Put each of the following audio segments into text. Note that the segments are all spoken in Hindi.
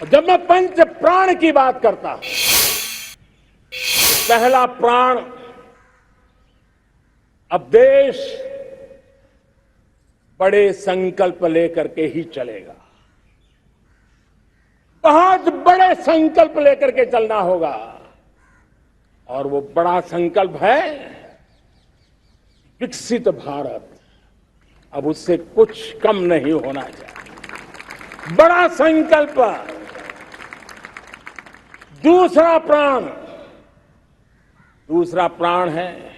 जब मैं पंच प्राण की बात करता हूं, तो पहला प्राण अब देश बड़े संकल्प लेकर के ही चलेगा। बहुत बड़े संकल्प लेकर के चलना होगा और वो बड़ा संकल्प है विकसित भारत। अब उससे कुछ कम नहीं होना चाहिए। बड़ा संकल्प। दूसरा प्राण है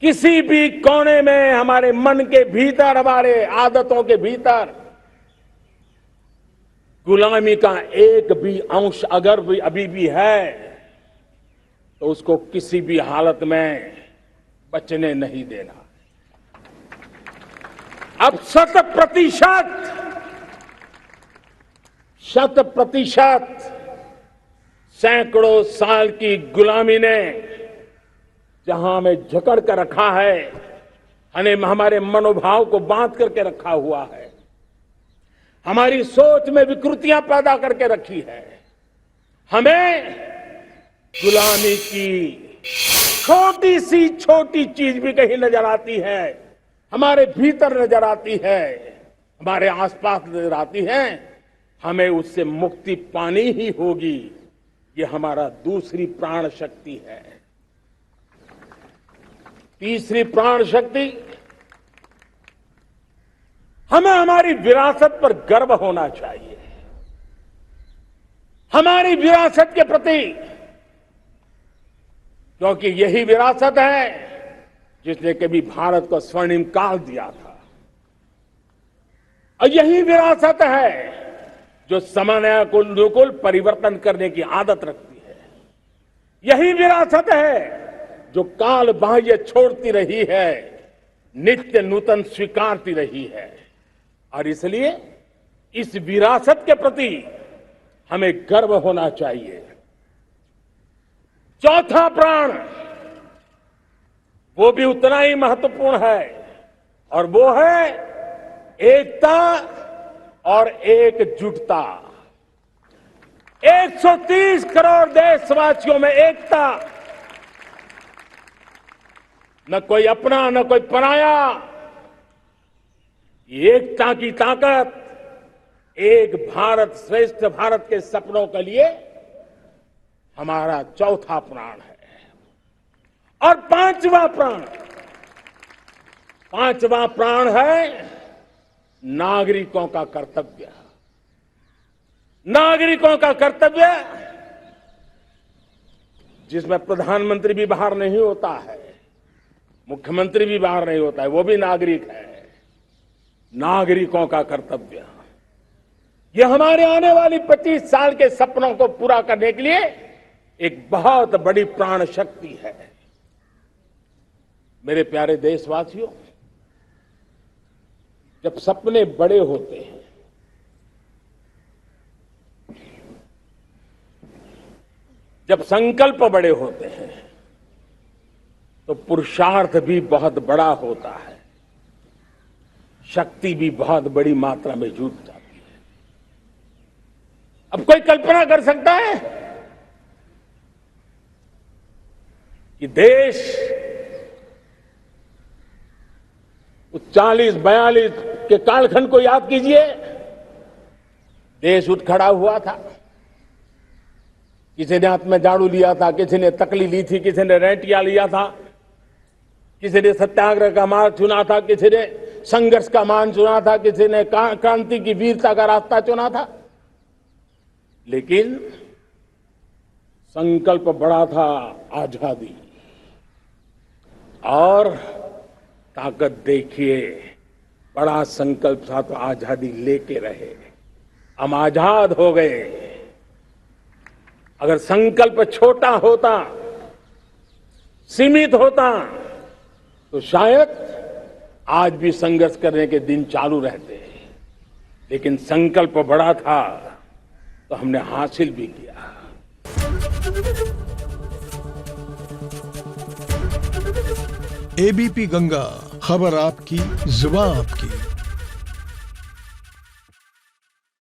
किसी भी कोने में हमारे मन के भीतर, हमारे आदतों के भीतर गुलामी का एक भी अंश अगर भी अभी भी है तो उसको किसी भी हालत में बचने नहीं देना। अब 100% सैकड़ों साल की गुलामी ने जहां हमें जकड़ कर रखा है, हमारे मनोभाव को बांध करके रखा हुआ है, हमारी सोच में विकृतियां पैदा करके रखी है, हमें गुलामी की छोटी चीज भी कहीं नजर आती है, हमारे भीतर नजर आती है, हमारे आसपास नजर आती है, हमें उससे मुक्ति पानी ही होगी। ये हमारा दूसरी प्राण शक्ति है। तीसरी प्राण शक्ति, हमें हमारी विरासत पर गर्व होना चाहिए। हमारी विरासत के प्रति, क्योंकि यही विरासत है जिसने कभी भारत को स्वर्णिम काल दिया था, और यही विरासत है जो समय को अनुकूल परिवर्तन करने की आदत रखती है। यही विरासत है जो काल बाह्य छोड़ती रही है, नित्य नूतन स्वीकारती रही है। और इसलिए इस विरासत के प्रति हमें गर्व होना चाहिए। चौथा प्राण, वो भी उतना ही महत्वपूर्ण है, और वो है एकता और एकजुटता। 130 करोड़ देशवासियों में एकता, न कोई अपना न कोई पराया। एकता की ताकत एक भारत श्रेष्ठ भारत के सपनों के लिए हमारा चौथा प्राण है। और पांचवा प्राण है नागरिकों का कर्तव्य। नागरिकों का कर्तव्य जिसमें प्रधानमंत्री भी बाहर नहीं होता है, मुख्यमंत्री भी बाहर नहीं होता है, वो भी नागरिक है। नागरिकों का कर्तव्य, ये हमारे आने वाली 25 साल के सपनों को पूरा करने के लिए एक बहुत बड़ी प्राण शक्ति है। मेरे प्यारे देशवासियों, जब सपने बड़े होते हैं, जब संकल्प बड़े होते हैं, तो पुरुषार्थ भी बहुत बड़ा होता है, शक्ति भी बहुत बड़ी मात्रा में जुट जाती है। अब कोई कल्पना कर सकता है कि देश 40-42 के कालखंड को याद कीजिए। देश उठ खड़ा हुआ था, किसी ने हाथ में झाड़ू लिया था, किसी ने तकली ली थी, किसी ने रेंटिया लिया था, किसी ने सत्याग्रह का मार्ग चुना था, किसी ने संघर्ष का मान चुना था, किसी ने क्रांति की वीरता का रास्ता चुना था। लेकिन संकल्प बड़ा था आजादी, और ताकत देखिए, बड़ा संकल्प था तो आजादी लेके रहे। हम आजाद हो गए। अगर संकल्प छोटा होता, सीमित होता, तो शायद आज भी संघर्ष करने के दिन चालू रहते। लेकिन संकल्प बड़ा था तो हमने हासिल भी किया। एबीपी गंगा, खबर आपकी, जुबान आपकी।